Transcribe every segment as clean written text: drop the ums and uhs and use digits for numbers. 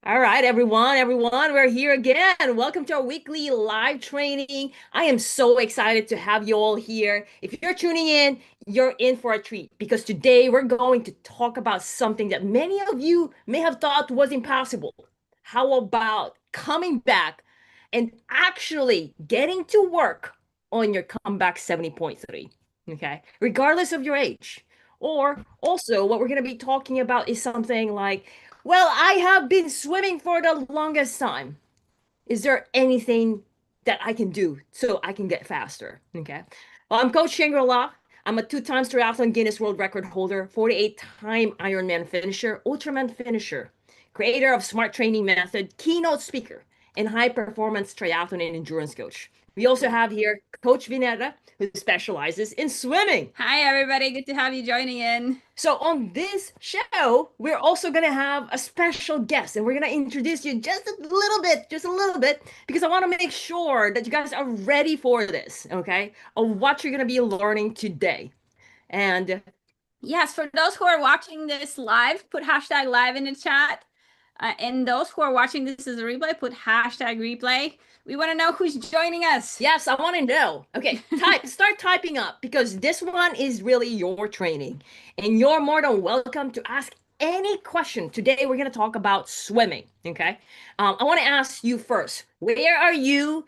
All right, everyone, we're here again. Welcome to our weekly live training. I am so excited to have you all here. If you're tuning in, you're in for a treat because today we're going to talk about something that many of you may have thought was impossible. How about coming back and actually getting to work on your comeback 70.3? Okay, regardless of your age. Or also, what we're going to be talking about is something like, well, I have been swimming for the longest time. Is there anything that I can do so I can get faster? Okay. Well, I'm Coach Shangri-La. I'm a two-time triathlon Guinness World Record holder, 48-time Ironman finisher, Ultraman finisher, creator of Smart Training Method, keynote speaker, and high-performance triathlon and endurance coach. We also have here Coach Vineta, who specializes in swimming. Hi, everybody. Good to have you joining in. So on this show, we're also gonna have a special guest, and we're gonna introduce you just a little bit, because I want to make sure that you guys are ready for this, okay? Of what you're gonna be learning today. And Yes, for those who are watching this live, put hashtag live in the chat. And those who are watching this as a replay, put hashtag replay. We want to know who's joining us. yes, I want to know. Okay, start typing up because this one is really your training, and you're more than welcome to ask any question. Today, we're gonna talk about swimming, okay? I want to ask you first, where are you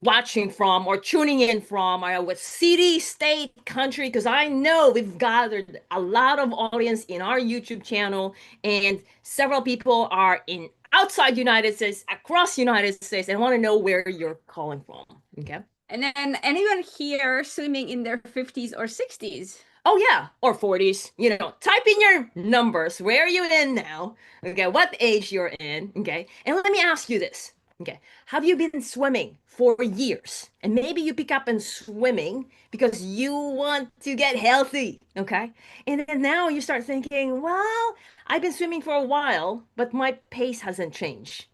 watching from or tuning in from, or what city, state, country? Because I know we've gathered a lot of audience in our YouTube channel, and several people are in outside United States, across United States, and want to know where you're calling from. Okay. And then anyone here swimming in their 50s or 60s? Oh yeah, or 40s. Type in your numbers. Where are you in now? Okay, what age you're in. Okay. And let me ask you this. Okay. Have you been swimming for years? And maybe you pick up on swimming because you want to get healthy. Okay. And then now you start thinking, well, I've been swimming for a while, but my pace hasn't changed.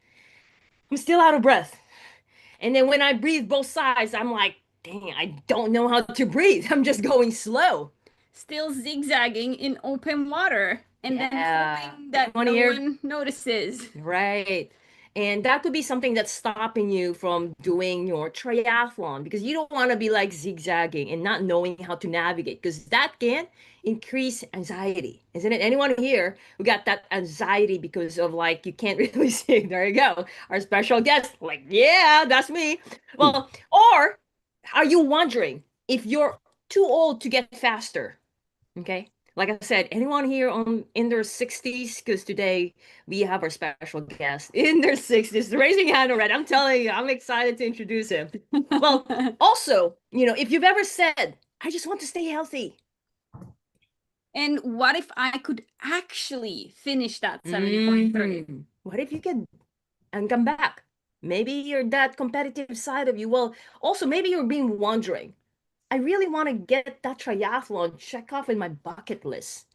I'm still out of breath. And then when I breathe both sides, I'm like, dang, I don't know how to breathe. I'm just going slow. Still zigzagging in open water and then Yeah. hoping that Anyone no here? one notices. Right. And that could be something that's stopping you from doing your triathlon because you don't want to be like zigzagging and not knowing how to navigate because that can increase anxiety, isn't it? Anyone here who got that anxiety because of like you can't really see? There you go. Our special guest, like, yeah, that's me. Well, or are you wondering if you're too old to get faster? Okay. Like I said, anyone here on in their 60s? Because today we have our special guest in their 60s. Raising hand already. I'm telling you, I'm excited to introduce him. Well, also, if you've ever said, I just want to stay healthy. And what if I could actually finish that 70.3? What if you could and come back? Maybe you're that competitive side of you. Well, also, maybe you're being wondering, I really want to get that triathlon check off in my bucket list.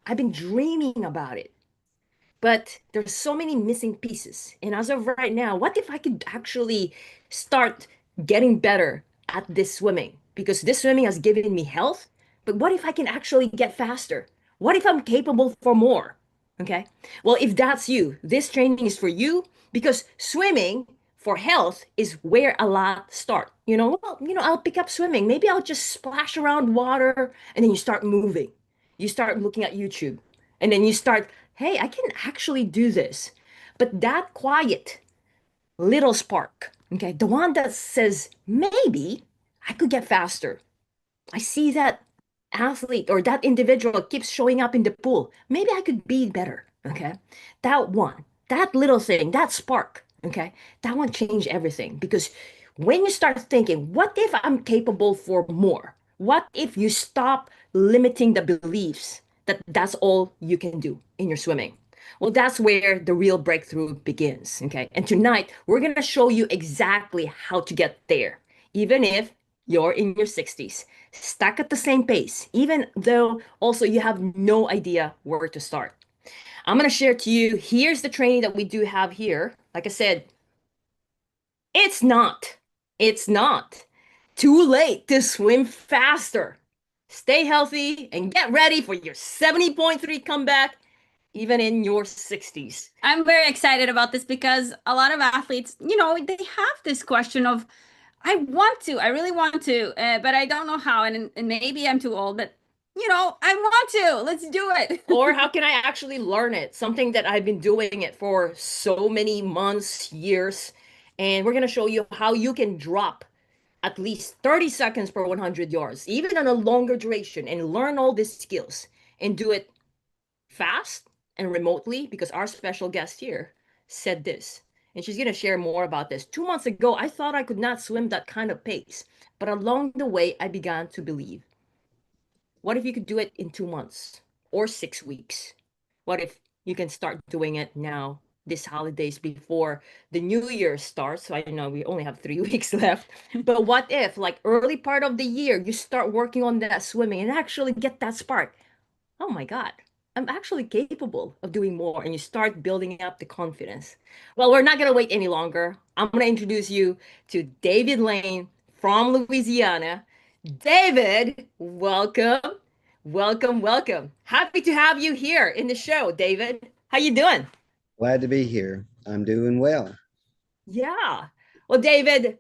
I've been dreaming about it. But there's so many missing pieces. And as of right now, what if I could actually start getting better at this swimming? Because this swimming has given me health, but what if I can actually get faster? What if I'm capable for more? Okay. Well, if that's you, this training is for you because swimming for health is where a lot start. I'll pick up swimming. Maybe I'll just splash around water and then you start moving. You start looking at YouTube and then you start, hey, I can actually do this. But that quiet little spark, okay, the one that says, maybe I could get faster. I see that athlete or that individual keeps showing up in the pool. Maybe I could be better, okay? That one, that little thing, that spark, okay, that one changed everything because when you start thinking, what if I'm capable for more? What if you stop limiting the beliefs that that's all you can do in your swimming? Well, that's where the real breakthrough begins, okay? And tonight, we're going to show you exactly how to get there, even if you're in your 60s, stuck at the same pace, even though also you have no idea where to start. I'm going to share to you, here's the training that we do have here. Like I said, it's not, it's not too late to swim faster. Stay healthy and get ready for your 70.3 comeback even in your 60s. I'm very excited about this because a lot of athletes, they have this question of, I really want to, but I don't know how, and maybe I'm too old, but I want to. Let's do it. Or how can I actually learn it? Something that I've been doing it for so many months, years. And we're going to show you how you can drop at least 30 seconds per 100 yards, even on a longer duration, and learn all these skills and do it fast and remotely because our special guest here said this. And she's going to share more about this. 2 months ago, I thought I could not swim that kind of pace. But along the way, I began to believe. What if you could do it in 2 months or 6 weeks? What if you can start doing it now, this holidays before the new year starts? So I know we only have 3 weeks left. But what if, like early part of the year, you start working on that swimming and actually get that spark? Oh my God, I'm actually capable of doing more. And you start building up the confidence. Well, we're not going to wait any longer. I'm going to introduce you to David Lane from Louisiana. David, welcome. Welcome, welcome. Happy to have you here in the show, David. How you doing? Glad to be here. I'm doing well. Yeah. Well, David,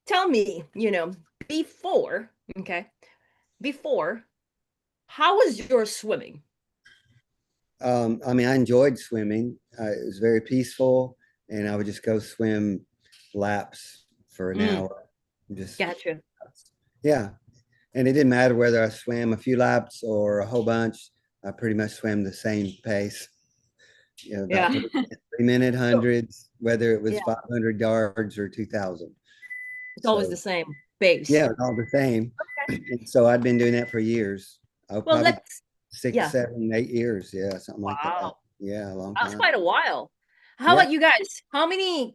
tell me, before, okay, before, how was your swimming? I enjoyed swimming. It was very peaceful, and I would just go swim laps for an Mm, hour. Just, gotcha. yeah. And it didn't matter whether I swam a few laps or a whole bunch. I pretty much swam the same pace, about Yeah. 3 minute So, hundreds, whether it was yeah, 500 yards or 2,000. it's always the So, same base. yeah, all the same. Okay. And so I'd been doing that for years. Oh, Well, probably six, yeah. 7, 8 years. Yeah, something like that. Wow. Yeah, a long That's time. quite a while. How Yeah. about you guys? How many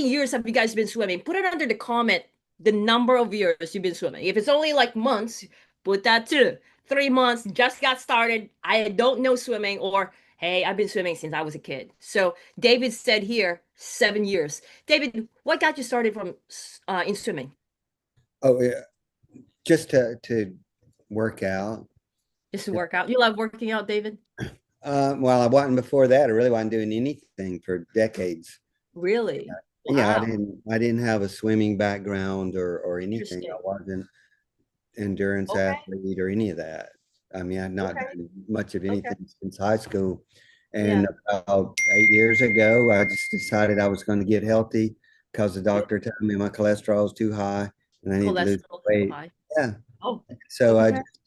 years have you guys been swimming? Put it under the comment, the number of years you've been swimming. If it's only like months, put that too. 3 months, just got started. I don't know swimming, or hey, I've been swimming since I was a kid. So David said here 7 years. David, what got you started from in swimming? Oh, yeah. Just to work out. Just to work out. You love working out, David? Well, I wasn't before that. I really wasn't doing anything for decades. Really? Yeah, I Wow. didn't have a swimming background or anything. I Interesting. wasn't endurance Okay. athlete or any of that. I mean, I've not Okay. done much of Okay. anything since high school. Yeah. And about 8 years ago, I just decided I was going to get healthy because the Good. doctor told me my cholesterol was too high and I need to lose Cholesterol too weight. high. Yeah. Oh, So I okay. just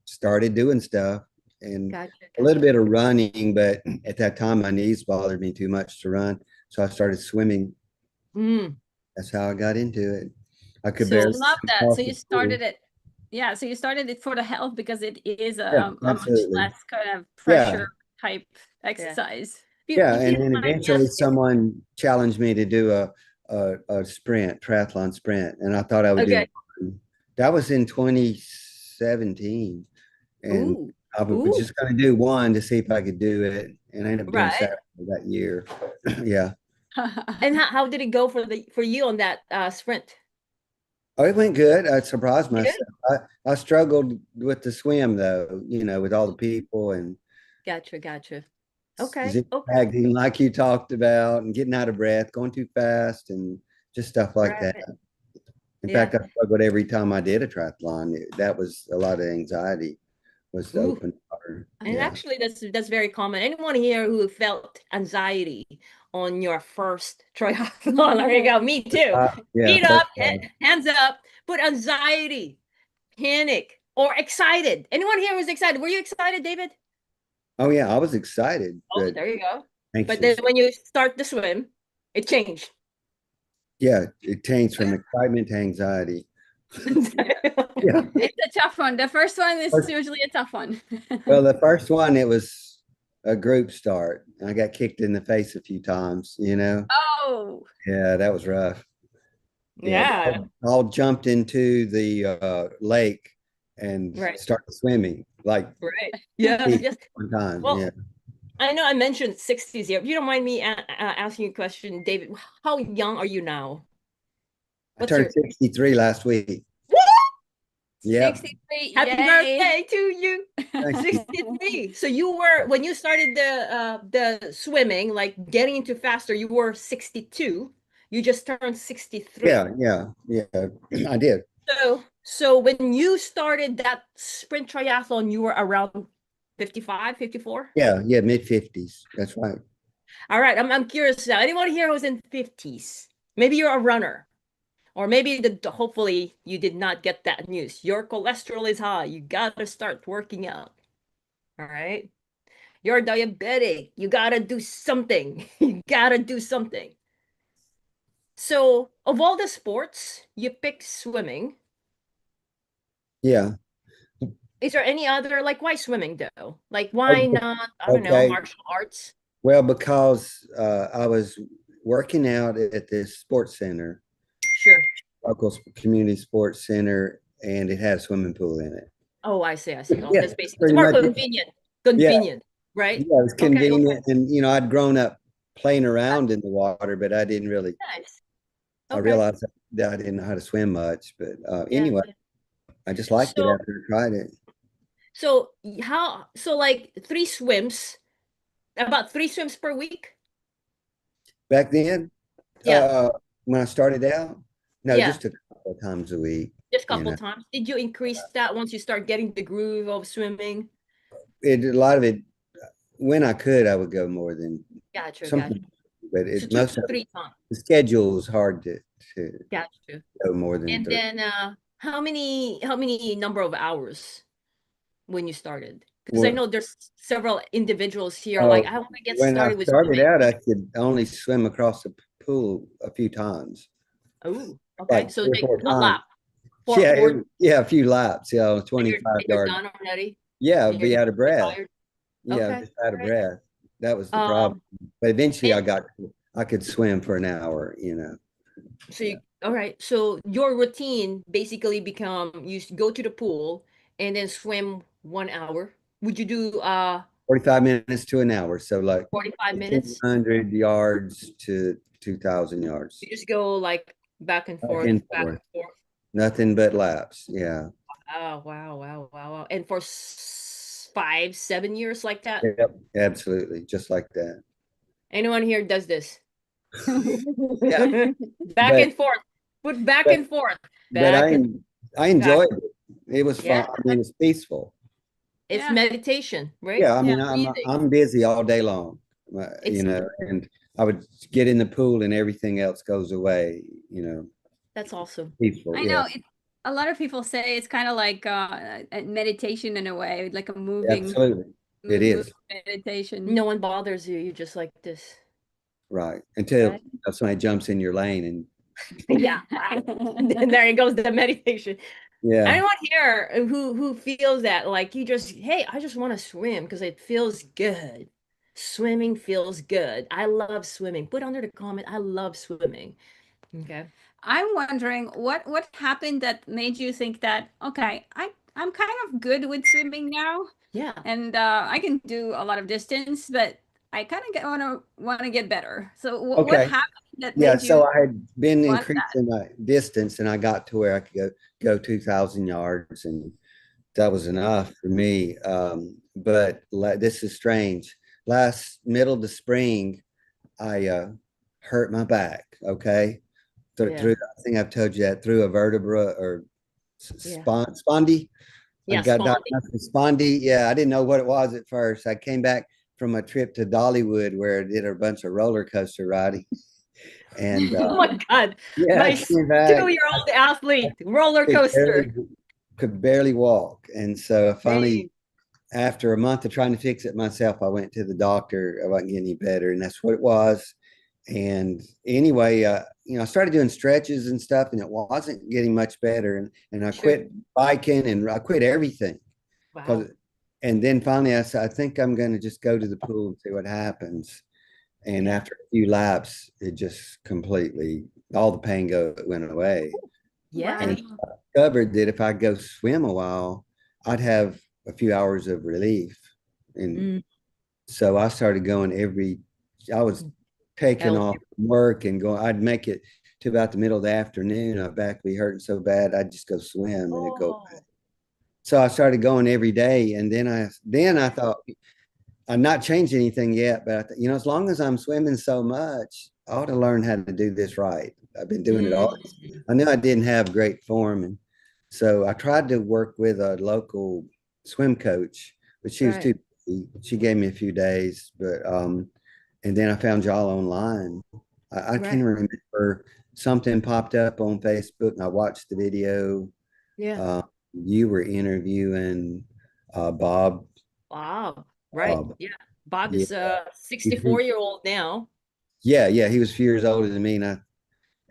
started doing stuff and Gotcha, a little gotcha. bit of running, but at that time my knees bothered me too much to run. So I started swimming. Mm. That's how I got into it. I could So, barely Love swim that. So across you the pool. started it. Yeah, so you started it for the health because it is Yeah, a much absolutely. less kind of Yeah. pressure type yeah. exercise. Yeah. If you And don't then mind me eventually asking. someone challenged me to do a sprint, triathlon sprint. And I thought I would do Okay. one. That was in 2017. And Ooh. I was Ooh. just going to do one to see if I could do it. And I ended up doing Right. seven that year. Yeah. And how did it go for you on that sprint? Oh, it went good. I surprised Good. myself. I struggled with the swim though, with all the people and Gotcha, gotcha. Okay. Okay. zigzagging like you talked about and getting out of breath, going too fast and just stuff like that. Right. In Yeah. fact, I struggled every time I did a triathlon. That was a lot of anxiety was the Ooh. open water. And Yeah. actually, that's very common. Anyone here who felt anxiety on your first triathlon? There you go. Me too. Yeah. Feet up, hands up. Put anxiety, panic, or excited. Anyone here who's excited? Were you excited, David? Oh yeah, I was excited, Oh, but there you go. But then anxious. when you start the swim, it changed. Yeah, it changed from excitement to anxiety. Yeah. It's a tough one. The first one is usually a tough one. Well, the first one, it was a group start. I got kicked in the face a few times. Oh, Yeah, that was rough. Yeah, they Yeah, all jumped into the lake and right, started swimming like right. Yes, yes. one time. Yeah, Well, I know I mentioned 60s here. If you don't mind me asking you a question, David, how young are you now? I What's turned your 63 last week. What? Yep. 63. Happy Yay. birthday to you. Thank you. 63. So you were when you started the swimming, like getting into faster, you were 62. You just turned 63. Yeah. I did. So when you started that sprint triathlon, you were around 55, 54. Yeah, mid-50s. That's right. All right, I'm curious now. Anyone here who's in 50s? Maybe you're a runner. Or maybe hopefully you did not get that news. Your cholesterol is high. You gotta start working out. All right. You're diabetic. You gotta do something. You gotta do something. So, of all the sports, you pick swimming. Yeah. Is there any other, like, why swimming though? Like, why Okay. not, I don't know, Okay. martial arts? Well, because I was working out at this sports center, Sure. local community sports center, and it had a swimming pool in it. Oh, I see. I see. Oh, Yeah, that's basically, it's pretty more much. convenient. Yeah, Convenient, right? yeah, it was Okay, okay. convenient. And, I'd grown up playing around in the water, but I didn't really, Nice. I Okay. realized that I didn't know how to swim much. But Yeah. anyway, Yeah. I just liked it So, after I tried it. so like about three swims per week? Back then, Yeah. uh, when I started out, no, Yeah. just a couple of times a week, Just a you couple know. times. Did you increase that once you start getting the groove of swimming? A lot of it, when I could, I would go more than Gotcha, gotcha. something, but So two most to of three times. the schedule was hard to Gotcha. go more than And three. then how many number of hours when you started? Because I Well, know there's several individuals here uh, like I want to get when I started with started swimming. out, I could only swim across the pool a few times, Oh, okay. like So three or like four a times. lap. Four, Yeah, four, yeah, a few laps, and 25 you're yard. done already, Yeah, I'd and be out of you're breath. tired. Yeah, Okay. just out All of right. breath. That was the problem. Um, But eventually and I could swim for an hour. so all right. So your routine basically become go to the pool and then swim 1 hour. Would you do 45 minutes to an hour. So like 45 minutes? 1,500 yards to 2,000 yards. You just go like back and Back forth, and back forth. and forth. Nothing but laps. Yeah. Oh, wow, wow, wow, wow. And for 5, 7 years like that? Yep. Absolutely. Just like that. Anyone here does this? Yeah. Back But and forth. Put back but and forth. but Back and I back. enjoyed it. It was Yeah, fun. I mean, it's peaceful. it's Yeah. meditation, right? Yeah. I Yeah. mean, Breathing. I'm busy all day long, It's and I would get in the pool and everything else goes away. that's awesome. Peaceful. I Yeah. know a lot of people say it's kind of like a meditation in a way, like a Absolutely. It move is. meditation. No one bothers you. You're just like this. Right. Until Right? somebody jumps in your lane and Yeah. And there goes the meditation. yeah. Anyone here who feels that like hey, I just want to swim because it feels good. Swimming feels good. I love swimming. Put under the comment, I love swimming. Okay. I'm wondering what happened that made you think that, okay, I'm kind of good with swimming now, Yeah. and I can do a lot of distance, but I kind of want to get better. So what Okay. happened that Yeah. made So you I had been want that? increasing my distance and I got to where I could go 2,000 yards, and that was enough for me. But this is strange. Last middle of the spring, I hurt my back. Okay. Yeah. I think I've told you that, through a vertebra or Yeah. spondy. I Yeah. got Spondy. diagnosed with spondy. Yeah, I didn't know what it was at first. I came back from a trip to Dollywood where I did a bunch of roller coaster riding, and Oh my God. yeah, I My came back. 2-year-old athlete, roller Could coaster. barely, could barely walk, and so Dang. finally, after a month of trying to fix it myself, I went to the doctor. I wasn't getting any better, and that's what it was. And anyway, I started doing stretches and stuff, and it wasn't getting much better. And I Sure. quit biking and I quit everything Wow. because. And then finally, I said, I think I'm going to just go to the pool and see what happens. And Yeah. after a few laps, it just completely, all the pain went away. Yeah. And Wow. I discovered that if I go swim a while, I'd have a few hours of relief. And Mm. so I started going I was taking Hell, off from work and going, I'd make it to about the middle of the afternoon. My back would be hurting so bad, I'd just go swim and it'd go oh, away. So I started going every day, and then I thought I'm not changed anything yet, but as long as I'm swimming so much, I ought to learn how to do this right. I've been doing it all. Mm, I knew I didn't have great form, and so I tried to work with a local swim coach, but she was right, too busy. She gave me a few days, but and then I found y'all online. I can't right. remember, something popped up on Facebook, and I watched the video. Yeah. Uh, you were interviewing Bob. Wow. Right. Bob, Yeah. Bob yeah, is a 64-year-old now. yeah. He was a few years older than me, and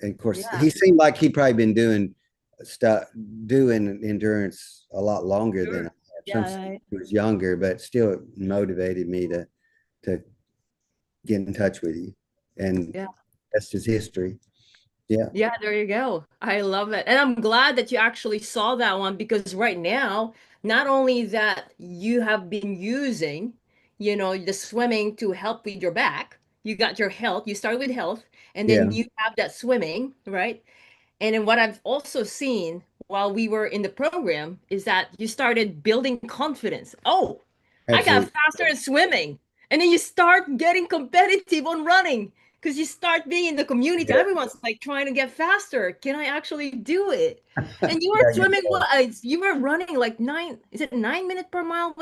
of course, Yeah. he seemed like he'd probably been stuff, doing endurance a lot longer than I Sure. have. Some Yeah. he was younger, but still it motivated me to get in touch with you, and Yeah. that's just history. Yeah, Yeah, there you go. I love it. And I'm glad that you actually saw that one because right now, not only that you have been using, the swimming to help with your back, you got your health, you started with health, and then yeah, you have that swimming, right? And then what I've also seen while we were in the program is that you started building confidence. Oh, I got absolutely. faster in swimming. And then you start getting competitive on running because you start being in the community. Yeah, Everyone's like trying to get faster. Can I actually do it? And you were yeah, swimming what? You were running like is it 9 minutes per mile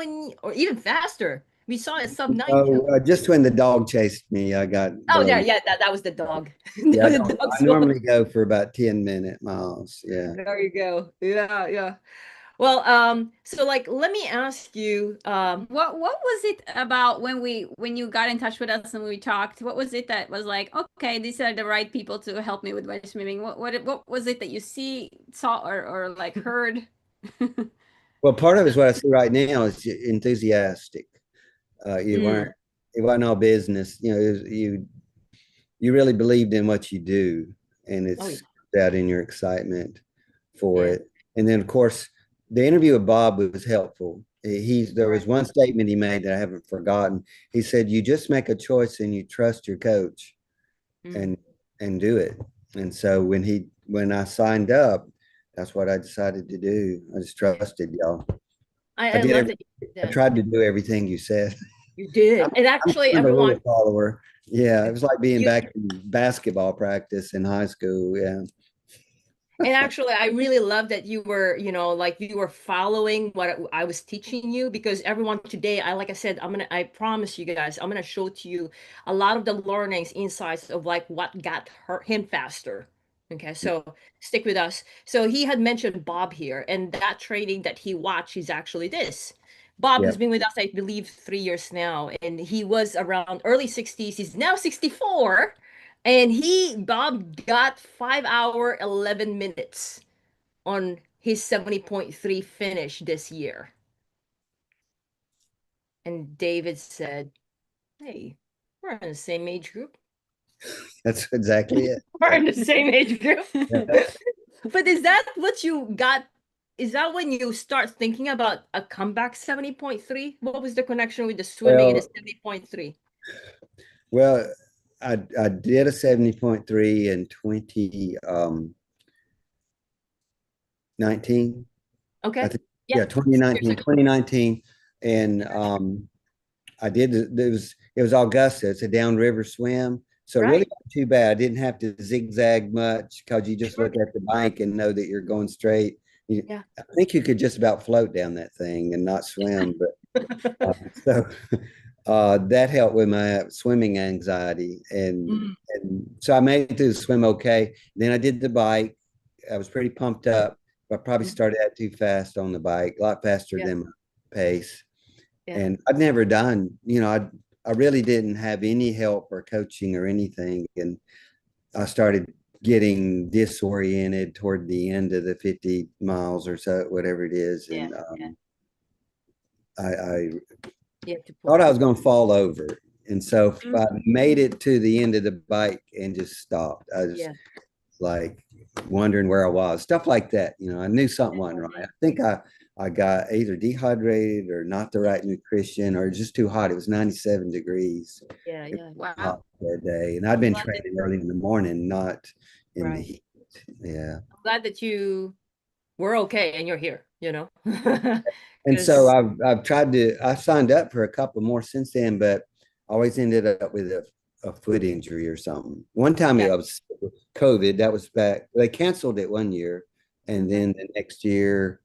or even faster? We saw it sub 9 too. So just when the dog chased me, I got Oh yeah, below. yeah, that was the dog. Yeah, The dog I swam. normally go for about 10-minute miles. Yeah. There you go. Yeah, yeah. Well, so like let me ask you, What was it about when you got in touch with us and we talked? What was it that was like, okay, these are the right people to help me with my swimming? What was it that you saw or like heard? Well, part of it is what I see right now is enthusiastic. You weren't, mm, it wasn't all business. You really believed in what you do, and oh it's yeah, out in your excitement for yeah, it. And then, of course, the interview with Bob was helpful. There was right. one statement he made that I haven't forgotten. He said, "You just make a choice and you trust your coach Mm. and do it." And so when I signed up, that's what I decided to do. I just trusted y'all. I I did love every, that you did I that. tried to do everything you said. You did. And I'm actually, kind of a everyone, rule follower. Yeah, it was like being you back in basketball practice in high school. Yeah, And actually, I really love that you were, like you were following what I was teaching you because everyone today, like I said, I promise you guys, I'm gonna show to you a lot of the learnings, insights of like what got him faster. Okay, so stick with us. So he had mentioned Bob here, and that training that he watched is actually this. Bob yeah. has been with us, I believe, 3 years now, and he was around early 60s. He's now 64. And Bob got 5 hour, 11 minutes on his 70.3 finish this year. And David said, hey, we're in the same age group. That's exactly it. We're Yeah. in the same age group. Yeah. But is that what you got? Is that when you start thinking about a comeback 70.3? What was the connection with the swimming and the Well, 70.3? well, I did a 70.3 in 2019. I Okay. think, Yeah. yeah, 6 years 2019, ago. 2019. And I did, it was Augusta. It's a downriver swim. So it really Right. not too bad. I didn't have to zigzag much because you just Sure. look at the bank and know that you're going straight. Yeah. I think you could just about float down that thing and not swim. But so that helped with my swimming anxiety. Mm, And so I made it through the swim okay. Then I did the bike. I was pretty pumped up. I probably mm, started out too fast on the bike, a lot faster yeah. than my pace. Yeah. And I'd never done, I really didn't have any help or coaching or anything. And I started getting disoriented toward the end of the 50 miles or so, whatever it is. Yeah. And Yeah. I You have to thought pull. I was going to fall over. And so I Mm, made it to the end of the bike and just stopped. I was yeah. like wondering where I was, stuff like that. I knew something wasn't right. I think I got either dehydrated or not the right nutrition or just too hot. It was 97 degrees. Yeah. It Yeah. was Wow. hot that day. And I'd I'm been glad that training early in the morning, not in the right. heat. Yeah. I'm glad that you were okay and you're here. you know, And so because I've tried to, I signed up for a couple more since then, but I always ended up with a foot injury or something. One time it yeah. was COVID. That was back. They canceled it one year, and Okay. then the next year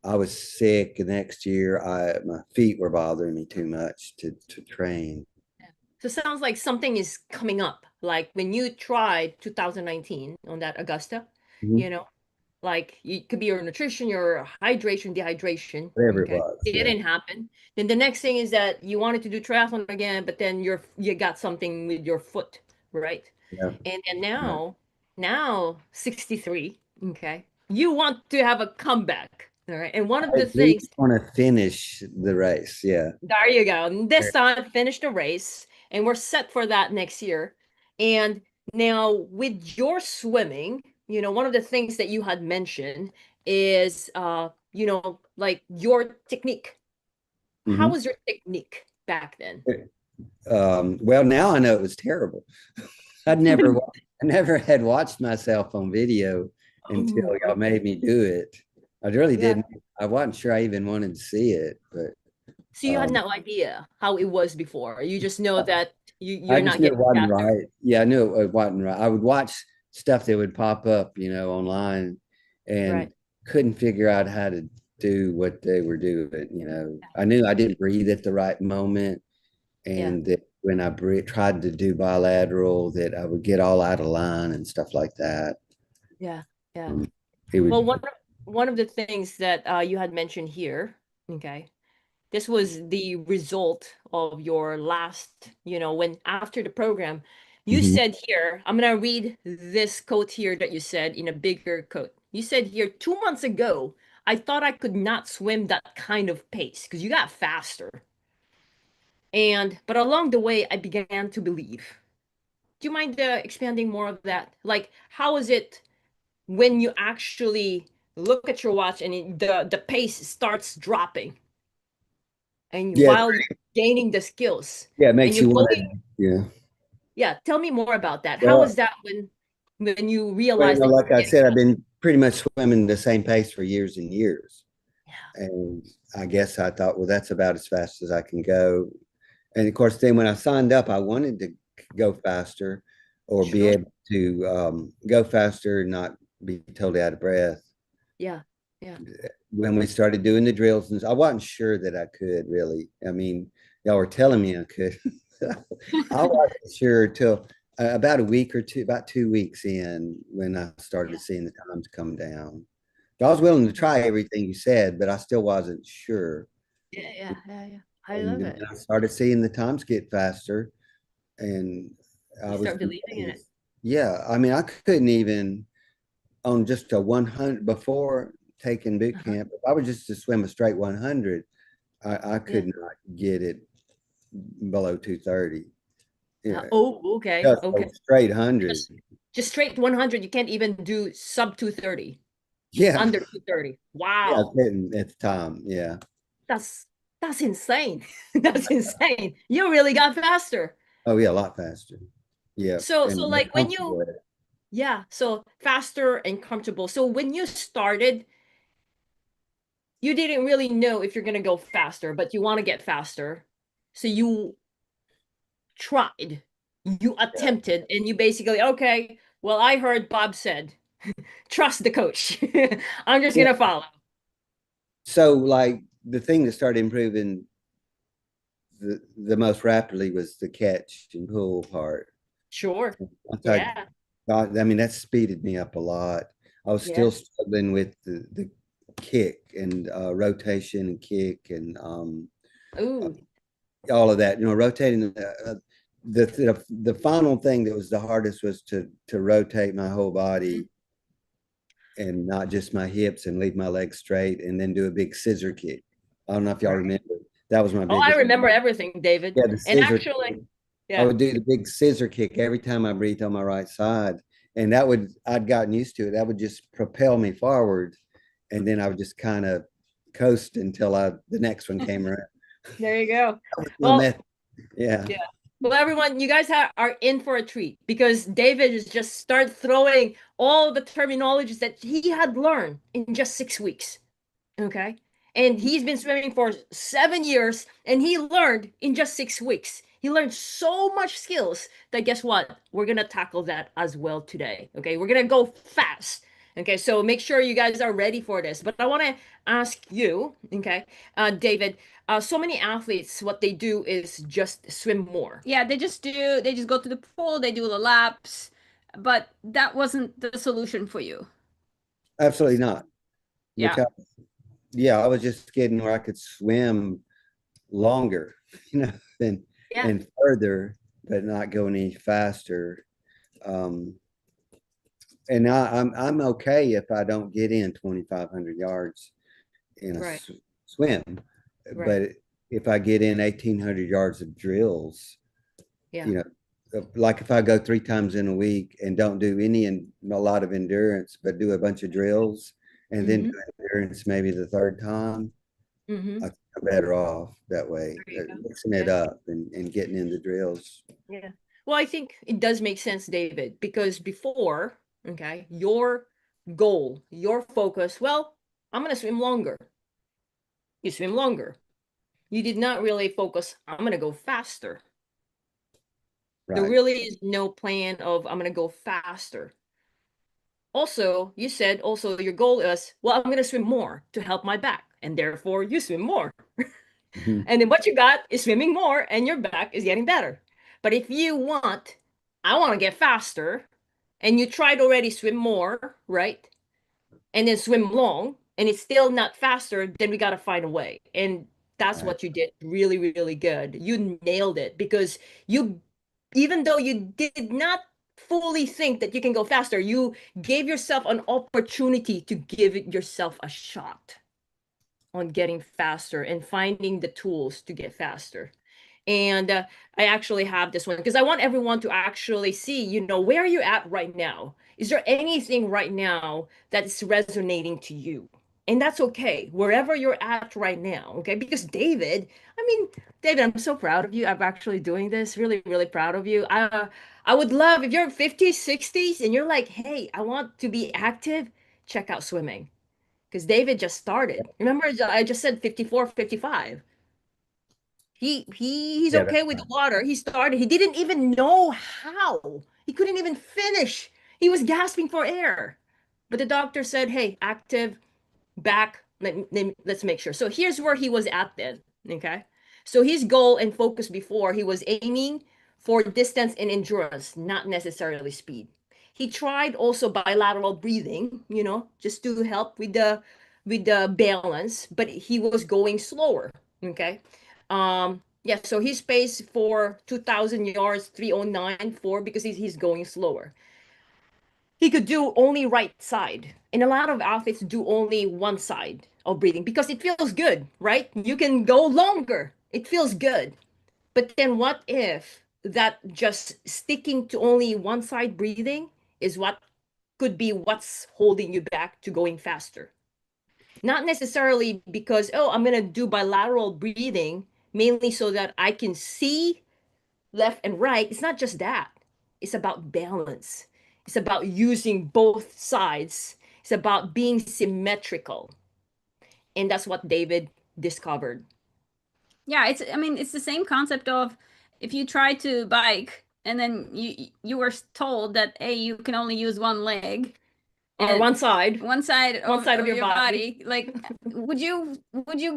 I was sick. The next year I my feet were bothering me too much to train. Yeah. So it sounds like something is coming up. Like when you tried 2019 on that Augusta, you Mhm. know, like it could be your nutrition, your hydration, dehydration. Whatever it Okay. was. It Yeah. didn't happen. Then the next thing is that you wanted to do triathlon again, but then you got something with your foot, right? Yeah. And Right. now 63, okay. You want to have a comeback. All right. And one of I the at least things, want to finish the race. Yeah. there you go. And this time, finish the race, and we're set for that next year. And now, with your swimming, one of the things that you had mentioned is, like your technique. How Mhm. was your technique back then? Well, now I know it was terrible. I never had watched myself on video until Oh, y'all okay. made me do it. I really Yeah. didn't. I wasn't sure I even wanted to see it, but So you had um, no idea how it was before. You just know that I you're just not knew it getting wasn't faster. right. Yeah, I knew it wasn't right. I would watch stuff that would pop up, online, Right. and couldn't figure out how to do what they were doing. I knew I didn't breathe at the right moment, Yeah. and that when I tried to do bilateral, that I would get all out of line and stuff like that. Yeah. Yeah. Um, it Well, would, one of the things that you had mentioned here, okay, this was the result of your last, when after the program, you Mhm. said here, I'm gonna read this quote here that you said in a bigger quote. You said here, 2 months ago, I thought I could not swim that kind of pace because you got faster. But along the way, I began to believe. Do you mind expanding more of that? Like, how is it when you actually look at your watch and the pace starts dropping, and Yeah, while you're gaining the skills yeah, it and makes you're you want going, to, yeah. yeah, tell me more about that. How was Well, that when you well, realized that you like were I getting said, I've faster? been pretty much swimming the same pace for years and years. Yeah, And I guess I thought, well, that's about as fast as I can go. And of course, then when I signed up, I wanted to go faster or be sure. able to go faster and not be totally out of breath. Yeah, yeah. When we started doing the drills, and I wasn't sure that I could really. I mean, y'all were telling me I could. I wasn't sure till about a week or two, about 2 weeks in, when I started Yeah, seeing the times come down. I was willing to try everything you said, but I still wasn't sure. yeah, yeah, yeah, yeah. I And love then it. I started seeing the times get faster, and You I was start believing in it. amazed. Yeah, I mean, I couldn't even on just a 100 before taking boot Uh-huh. camp. If I was just to swim a straight 100, I Yeah. could not get it below 230. Yeah, Oh, okay, just a okay. straight 100. Just straight 100. You can't even do sub 230, Yeah, under 230. yeah, I Wow. couldn't at the time. Yeah. That's that's insane. That's insane. You really got faster. Oh, yeah, a lot faster. Yeah, So and more like when you, comfortable at it. yeah, so faster and comfortable. So when you started, you didn't really know if you're gonna go faster, but you want to get faster. So you tried, you Yeah. attempted, and you basically, okay, well, I heard Bob said, trust the coach. I'm just Yeah. gonna follow. So, like, the thing that started improving the most rapidly was the catch and pull part. Sure. Once I Yeah. got, I mean, that speeded me up a lot. I was Yeah. still struggling with the kick and rotation and kick and Ooh. all of that. Rotating. The final thing that was the hardest was to rotate my whole Mhm. body and not just my hips and leave my legs straight and then do a big scissor kick. I don't know if y'all Right. remember. That was my Oh, I biggest. remember everything, David. Yeah, the And scissor actually, kick. I yeah. would do the big scissor kick every time I breathed on my right side. And I'd gotten used to it. That would just propel me forward. And then I would just kind of coast until the next one came around. There you go. That was my Well, method. Yeah. yeah. Well, everyone, you guys are in for a treat because David is just start throwing all the terminologies that he had learned in just 6 weeks. Okay. And he's been swimming for 7 years and he learned in just 6 weeks. He learned so much skills that guess what? We're going to tackle that as well today. Okay. We're going to go fast. Okay. So make sure you guys are ready for this. But I want to ask you, okay, David, so many athletes, what they do is just swim more. Yeah, they just go to the pool, they do the laps, but that wasn't the solution for you. Absolutely not. Yeah. Because yeah, I was just getting where I could swim longer, you know, and Yeah. and further, but not go any faster. Um, and I'm okay if I don't get in 2,500 yards in a Right. swim, Right. but if I get in 1,800 yards of drills, Yeah. you know, like if I go 3 times in a week and don't do a lot of endurance, but do a bunch of drills and then Mm-hmm. do endurance maybe the third time, Mm-hmm. I think I'm better off that way, There you go. mixing it Okay. up and getting in the drills. Yeah. Well, I think it does make sense, David, because before, okay, your goal, your focus, well, I'm going to swim longer. You swim longer. You did not really focus, I'm going to go faster. There Right. really is no plan of, I'm going to go faster. Also, you said also your goal is, well, I'm going to swim more to help my back. And therefore, you swim more. Mhm. And then what you got is swimming more and your back is getting better. But if you want, I want to get faster, and you tried already swim more, right? And then swim long, and it's still not faster, then we got to find a way. And that's Right. what you did really, really good. You nailed it because you, even though you did not fully think that you can go faster, you gave yourself an opportunity to give it yourself a shot on getting faster and finding the tools to get faster. And I actually have this one because I want everyone to actually see, where are you at right now? Is there anything right now that is resonating to you? And that's okay, wherever you're at right now, okay? Because David, I'm so proud of you. I'm actually doing this, really, really proud of you. I would love if you're 50s, 60s, and you're like, hey, I want to be active, check out swimming. Because David just started. Remember, I just said 54, 55. He's Yeah, okay that's with the right. water. He started. He didn't even know how. He couldn't even finish. He was gasping for air. But the doctor said, "Hey, active, back. Let's make sure." So here's where he was at then. Okay. So his goal and focus before he was aiming for distance and endurance, not necessarily speed. He tried also bilateral breathing, just to help with the balance, but he was going slower. Okay. Yeah, so his pace for 2,000 yards, 309.4 because he's going slower. He could do only right side. And a lot of athletes do only one side of breathing because it feels good, right? You can go longer. It feels good. But then what if that just sticking to only one side breathing is what could be what's holding you back to going faster? Not necessarily because, oh, I'm going to do bilateral breathing mainly so that I can see left and right. It's not just that. It's about balance. It's about using both sides. It's about being symmetrical. And that's what David discovered. Yeah, it's the same concept of if you try to bike and then you were told that hey, you can only use one leg Or and one side, one side one side of of your your body. body, like would you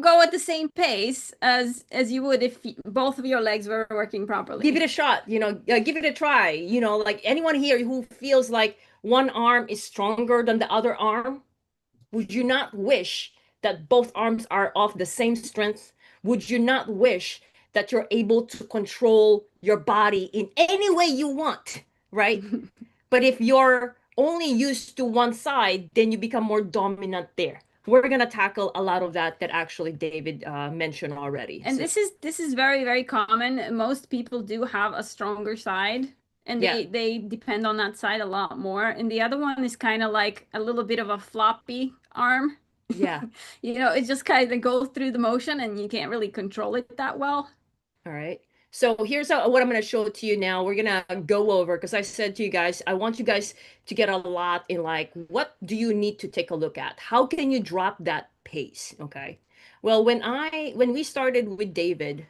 go at the same pace as you would if both of your legs were working Give it properly? a shot, give it a try. Like anyone here who feels like one arm is stronger than the other arm, would you not wish that both arms are of the same strength? Would you not wish that you're able to control your body in any way you want, right? But if you're only used to one side, then you become more dominant there. We're gonna tackle a lot of that actually David mentioned already. And So this is very, very common. Most people do have a stronger side, and yeah, they depend on that side a lot more. And the other one is kind of like a little bit of a floppy arm. yeah. It just kind of goes through the motion, and you can't really control it that well. All right. So here's what I'm going to show to you now. We're going to go over, because I said to you guys, I want you guys to get a lot in like, what do you need to take a look at? How can you drop that pace? Okay. Well, when we started with David,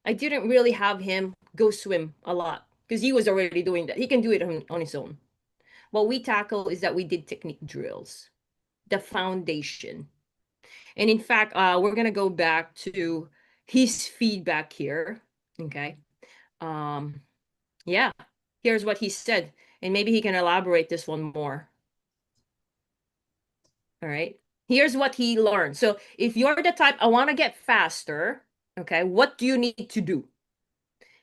I didn't really have him go swim a lot because he was already doing that. He can do it on his own. What we tackle is that we did technique drills, the foundation. And in fact, we're going to go back to his feedback here. Okay. Um, yeah, here's what he said. And maybe he can elaborate this one more. All right. Here's what he learned. So if you're the type, I want to get faster, okay, what do you need to do?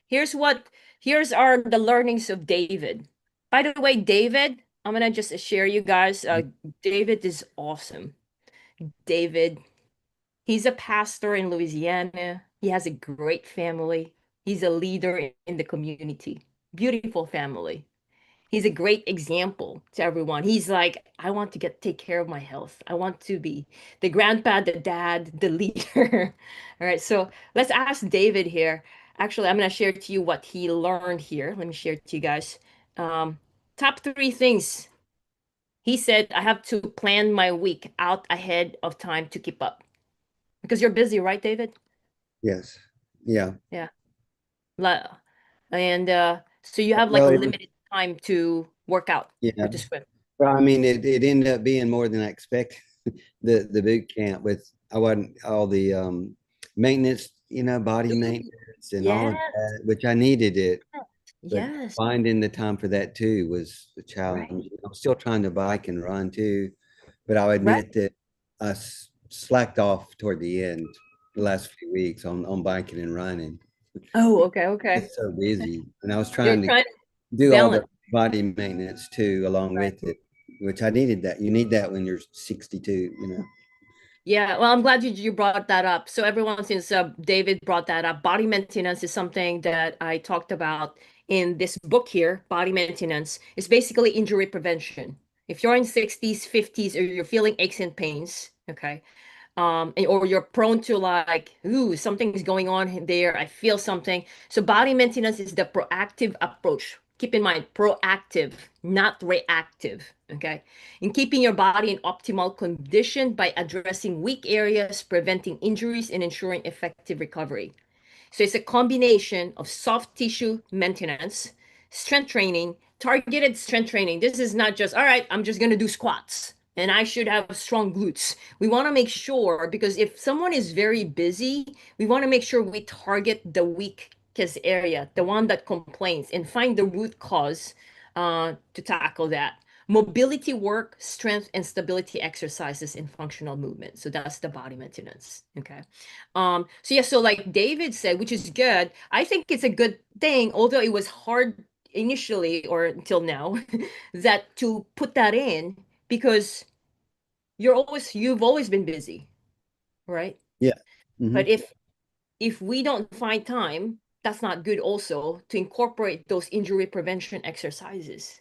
Here's are the learnings of David. By the way, David, I'm gonna just share you guys. David is awesome. David, he's a pastor in Louisiana. He has a great family. He's a leader in the community. Beautiful family. He's a great example to everyone. He's like, I want to take care of my health. I want to be the grandpa, the dad, the leader. All right, so let's ask David here. Actually, I'm gonna share to you what he learned here. Let me share it to you guys. Um, top three things. He said, I have to plan my week out ahead of time to keep up. Because you're busy, right, David? Yes. Yeah. Yeah. La- And so you have like Well, a it was, limited time to work out or yeah. to swim. Well, I mean, it ended up being more than I expected. The boot camp with I wasn't all the maintenance, body Ooh, maintenance and all yeah. of that, which I needed it, but Yes, finding the time for that too was a right, challenge. I'm still trying to bike and run too, but I'll right. admit that I slacked off toward the end the last few weeks on biking and running. Oh, okay, okay. It's so busy, and I was You're trying to trying to do all balance, the body maintenance too along right? with it, which I needed that. You need that when you're 62, Yeah, well, I'm glad you brought that up. So everyone, since David brought that up, body maintenance is something that I talked about in this book here. Body maintenance is basically injury prevention. If you're in 60s, 50s, or you're feeling aches and pains, okay, or you're prone to like, ooh, something's going on there. I feel something. So body maintenance is the proactive approach. Keep in mind, proactive, not reactive. Okay. In keeping your body in optimal condition by addressing weak areas, preventing injuries, and ensuring effective recovery. So it's a combination of soft tissue maintenance, strength training, targeted strength training. This is not just, all right, I'm just going to do squats and I should have strong glutes. We want to make sure, because if someone is very busy, we want to make sure we target the weakest area, the one that complains, and find the root cause to tackle that. Mobility work, strength, and stability exercises in functional movement. So that's the body maintenance. Okay. So yeah, so like David said, which is good. I think it's a good thing, although it was hard initially or until now, that to put that in because you've always been busy, right? Yeah. Hmm. But if we don't find time, that's not good also to incorporate those injury prevention exercises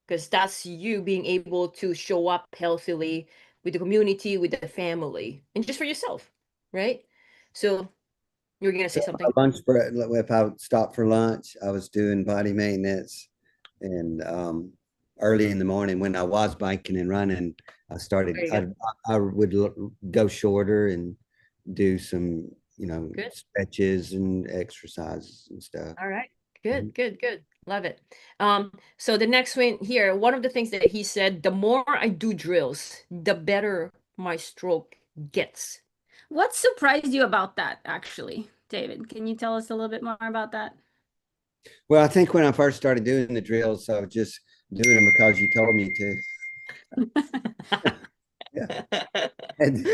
because that's you being able to show up healthily with the community, with the family, and just for yourself, right? So you're gonna say something? Lunch break, if I would stop for lunch, I was doing body maintenance, and early in the morning when I was biking and running, I There started. you go. I would go shorter and do some, Good. stretches and exercises and stuff. All right. Good, Mhm. good, good. Love it. So the next one here, one of the things that he said, the more I do drills, the better my stroke gets. What surprised you about that, actually, David? Can you tell us a little bit more about that? Well, I think when I first started doing the drills, I was just doing them because you told me to. Yeah. And,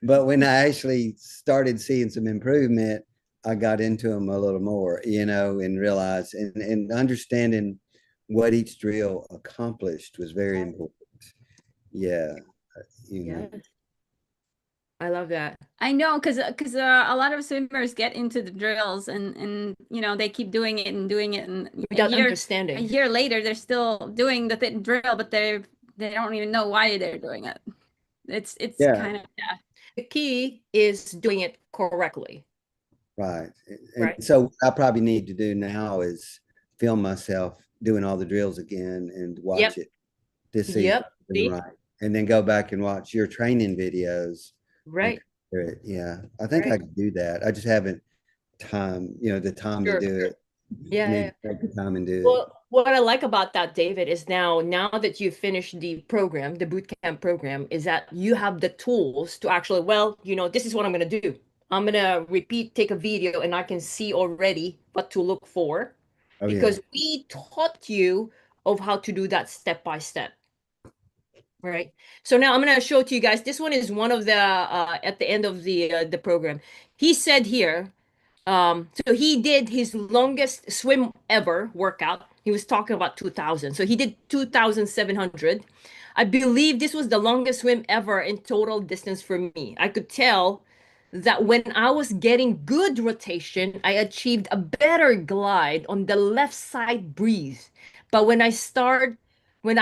but when I actually started seeing some improvement, I got into them a little more, and realized and understanding what each drill accomplished was very important. Yeah, you know. Yes, I love that. I know, because a lot of swimmers get into the drills and they keep doing it, and Without understanding. a year later they're still doing the drill, but they don't even know why they're doing it. It's Yeah, kind of, yeah. The key is doing it correctly. Right. And right? so what I probably need to do now is film myself doing all the drills again and watch Yep. it to see if Yep. I'm doing See? right. And then go back and watch your training videos and Right. compare it. Yeah. I think I Right. can do that. I just haven't the time to Sure. do Sure. it. I Yeah. need Yeah. to take the time and do it. Well, what I like about that, David, is now that you've finished the program, the boot camp program, is that you have the tools to actually, well, this is what I'm going to do. I'm going to repeat, take a video, and I can see already what to look for Oh yeah. because we taught you of how to do that step by step. Right. So now I'm going to show it to you guys. This one is one of the at the end of the program. He said here, so he did his longest swim ever workout. He was talking about 2000. So he did 2,700. I believe this was the longest swim ever in total distance for me. I could tell that when I was getting good rotation, I achieved a better glide on the left side breeze. But when I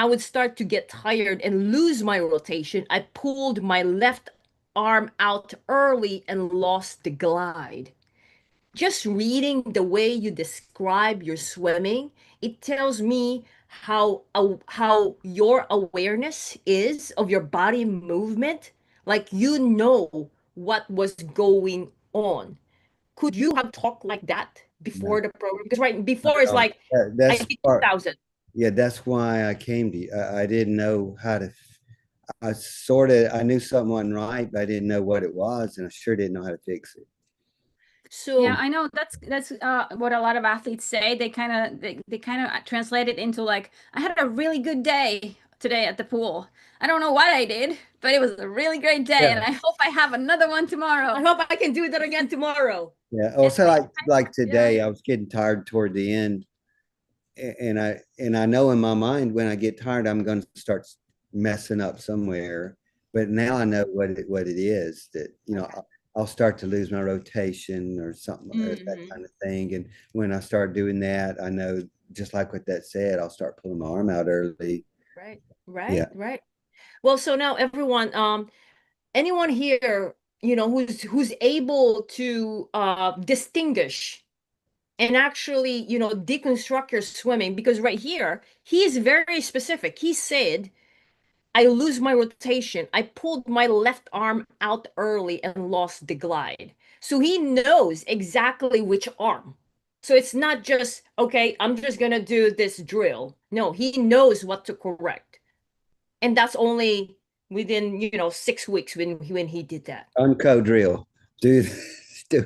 would start to get tired and lose my rotation, I pulled my left arm out early and lost the glide. Just reading the way you describe your swimming, it tells me how your awareness is of your body movement, like you know what was going on. Could you have talked like that No, before the program? Because right before it's no. like I That's did part. 2000. Yeah, that's why I came to you. I didn't know how to. I knew something wasn't right, but I didn't know what it was, and I sure didn't know how to fix it. Yeah, So I know that's what a lot of athletes say. They kind of translate it into like, I had a really good day today at the pool. I don't know what I did, but it was a really great day, and Yeah, I hope I have another one I tomorrow. hope I can do that again tomorrow. yeah. Oh, And so like yeah, today, I was getting tired toward the end, and I know in my mind when I get tired, I'm going to start messing up somewhere. But now I know what it is that Okay. I'll start to lose my rotation or something that Hmm. kind of thing. And when I start doing that, I know just like what that said, I'll start pulling my arm out early. Right. Yeah. Right. Right. Well, so now everyone, anyone here, who's able to distinguish and actually, deconstruct your swimming, because right here, he is very specific. He said, I lose my rotation. I pulled my left arm out early and lost the glide. So he knows exactly which arm. So it's not just, okay, I'm just gonna do this drill. No, he knows what to correct. And that's only within 6 weeks when he did that. Unco drill. Do do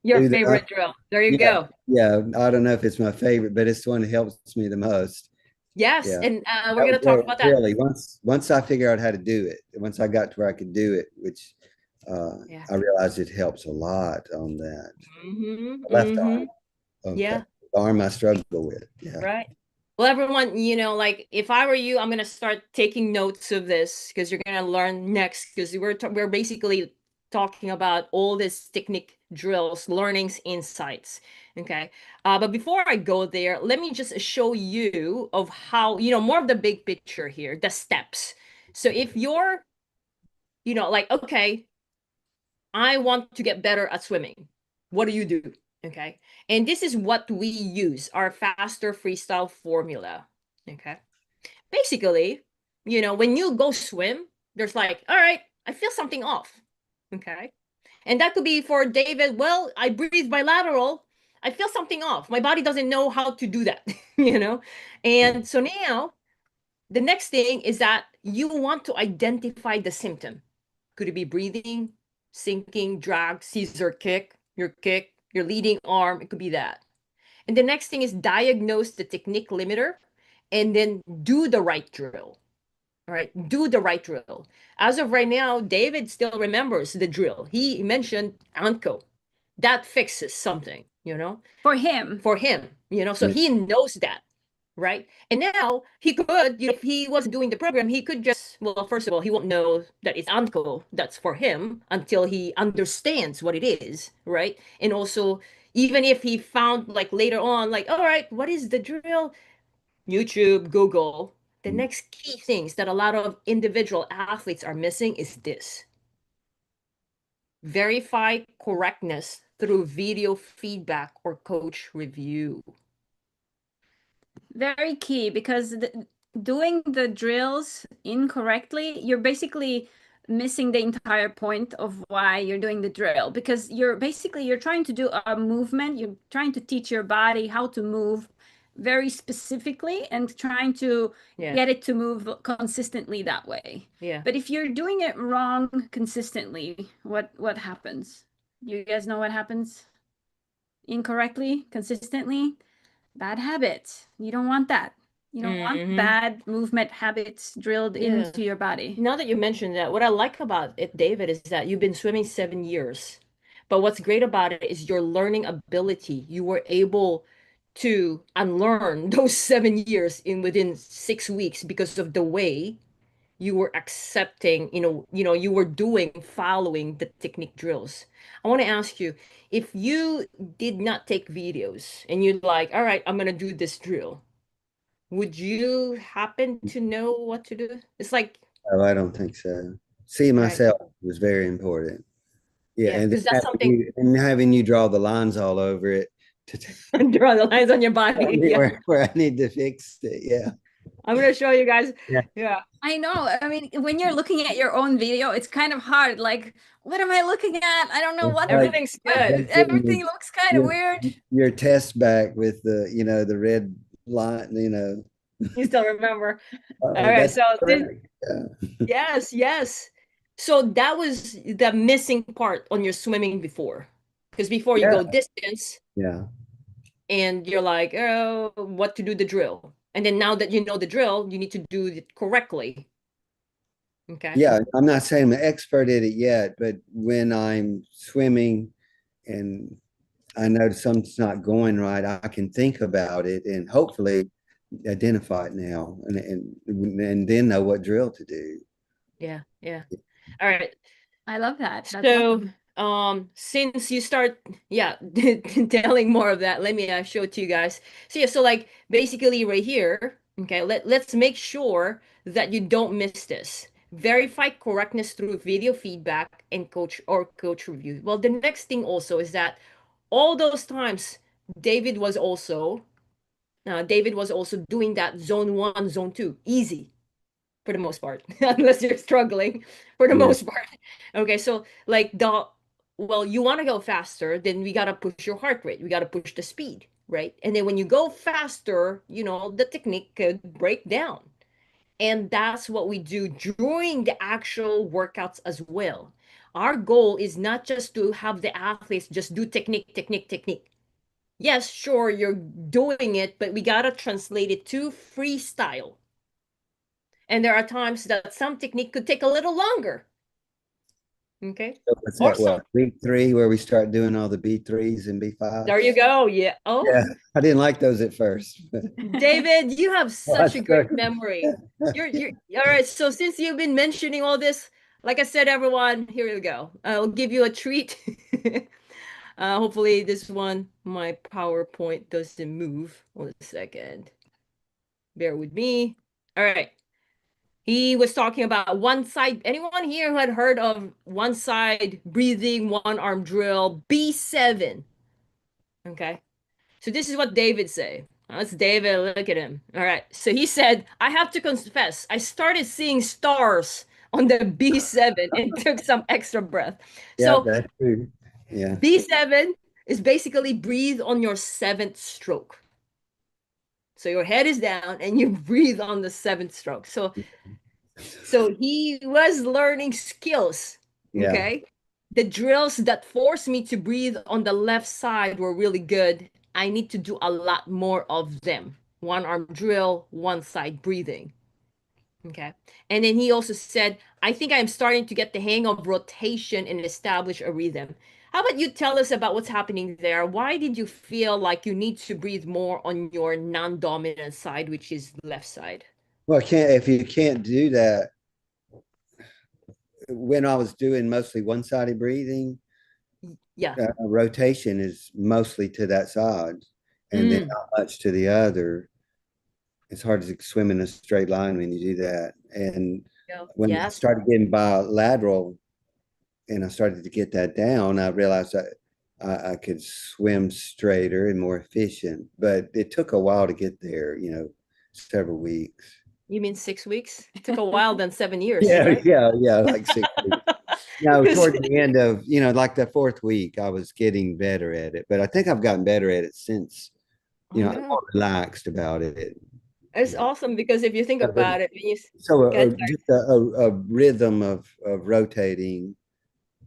Your do the favorite drill. There you yeah, go. yeah. I don't know if it's my favorite, but it's the one that helps me the most. Yes, Yeah. and we're That gonna was talk about that. really once I figure out how to do it, once I got to where I could do it, which Yeah. I realized it helps a lot on that. Mm-hmm. Left Mm-hmm. arm. Okay. Yeah. The arm I struggle with. Yeah. Right. Well, everyone, like if I were you, I'm gonna start taking notes of this because you're gonna learn next because we're basically talking about all this technique drills, learnings, insights. Okay. But before I go there, let me just show you of how, more of the big picture here, the steps. So if you're, like, okay, I want to get better at swimming. What do you do? Okay. And this is what we use our faster freestyle formula. Okay. Basically, when you go swim, there's like, all right, I feel something off. Okay. And that could be for David. Well, I breathe bilateral. I feel something off. My body doesn't know how to do that, you know? Yeah. And so now the next thing is that you want to identify the symptom. Could it be breathing, sinking, drag, Caesar kick, your leading arm? It could be that. And the next thing is diagnose the technique limiter and then do the right drill. All right, do the right drill. As of right now, David still remembers the drill. He mentioned Anko. That fixes something, for him. for him, so Yeah. he knows that, right? And now he could, if he wasn't doing the program, he could just, well, first of all, he won't know that it's Anko that's for him until he understands what it is, right? And also, even if he found like later on, like, all right, what is the drill? YouTube, Google. The next key things that a lot of individual athletes are missing is this: verify correctness through video feedback or coach review? Very key, because doing the drills incorrectly, you're basically missing the entire point of why you're doing the drill, because you're trying to do a movement, you're trying to teach your body how to move very specifically and trying to Yeah. get it to move consistently that way. Yeah. But if you're doing it wrong consistently, what happens? You guys know what happens? Incorrectly, consistently? Bad habits. You don't want that. You don't want Hmm. bad movement habits drilled Yeah. into your body. Now that you mentioned that, what I like about it, David, is that you've been swimming 7 years. But what's great about it is your learning ability. You were able to unlearn those 7 years in within 6 weeks because of the way you were accepting, you were following the technique drills. I want to ask you, if you did not take videos and you're like, all right, I'm gonna do this drill, would you happen to know what to do? It's like, Oh, I don't think so. See right, myself was very important. Yeah, yeah, and then because that's something. having you draw the lines all over it to Draw the lines on your tell body. me Yeah, where I need to fix it. Yeah. I'm gonna show you guys. Yeah. Yeah. I know. I mean, when you're looking at your own video, it's kind of hard. Like, what am I looking at? I don't know It's what like Everything's what good. they everything looks kind of your, weird. your test back with the red line, You still remember. All oh, right, that's so this, correct. Yeah. yes, yes. So that was the missing part on your swimming before. Because before you Yeah. go distance Yeah. and you're like, oh, what to do the drill. And then now that you know the drill, you need to do it correctly. Okay. Yeah. I'm not saying I'm an expert at it yet, but when I'm swimming and I know something's not going right, I can think about it and hopefully identify it now and then know what drill to do. Yeah, yeah. All right. I love that. That's So, awesome. since you start, yeah, telling more of that, let me show it to you guys. So yeah, so like basically right here, okay, let's make sure that you don't miss this. Verify correctness through video feedback and coach review. Well, the next thing also is that all those times David was also David was also doing that zone one, zone two, easy for the most part, unless you're struggling for the Yeah. most part. Okay, so like well, you want to go faster, then we got to push your heart rate. We got to push the speed, right? And then when you go faster, the technique could break down. And that's what we do during the actual workouts as well. Our goal is not just to have the athletes just do technique, technique, technique. Yes, sure, you're doing it, but we got to translate it to freestyle. And there are times that some technique could take a little longer. Okay. So it's Or at some. what, B3 where we start doing all the B3s and There you B5s? go. Yeah. Oh, Yeah. I didn't like those at first. David, you have Well, I such a great started. memory. You're all right. So since you've been mentioning all this, like I said, everyone, here you go. I'll give you a treat. Hopefully this one, my PowerPoint doesn't move. 1 second. Bear with me. All right. He was talking about one side. Anyone here who had heard of one side breathing, one arm drill, B7? Okay. So this is what David say. That's David. Look at him. All right. So he said, I have to confess, I started seeing stars on the B7 and took some extra breath. Yeah, So that's true. Yeah. B7 is basically breathe on your seventh stroke. So your head is down and you breathe on the seventh stroke. So he was learning skills. Yeah. Okay. The drills that forced me to breathe on the left side were really good. I need to do a lot more of them. One arm drill, one side breathing. Okay. And then he also said, I think I'm starting to get the hang of rotation and establish a rhythm. How about you tell us about what's happening there? Why did you feel like you need to breathe more on your non-dominant side, which is left side? Well, if you can't do that, when I was doing mostly one-sided breathing, Yeah. rotation is mostly to that side and then Mm. not much to the other. It's hard to swim in a straight line when you do that. And Yeah. when I Yes. started getting bilateral and I started to get that down, I realized that I could swim straighter and more efficient. But it took a while to get there, several weeks. You mean 6 weeks? It took a while, then 7 years, Yeah, right? yeah, yeah, like 6 weeks. No, 'Cause- toward the end of, like the fourth week, I was getting better at it. But I think I've gotten better at it since, I I'm more know. relaxed about it. It's Yeah. awesome because if you think Yeah, but about it, so get just a rhythm of rotating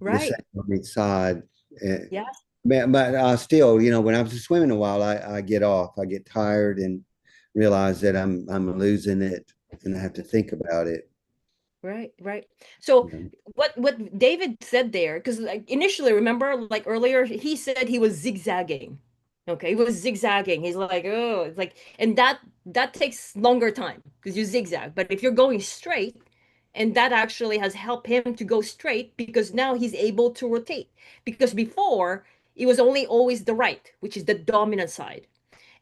the same right. on each side. eh, Yes. but still, when I was swimming a while, I get off. I get tired and realize that I'm losing it, and I have to think about it. Right, right. So You know? what David said there, because like initially, remember, like earlier, he said he was zigzagging. Okay, he was zigzagging. He's like, oh, it's like, and that takes longer time because you zigzag. But if you're going straight, and that actually has helped him to go straight because now he's able to rotate. Because before it was only always the right, which is the dominant side.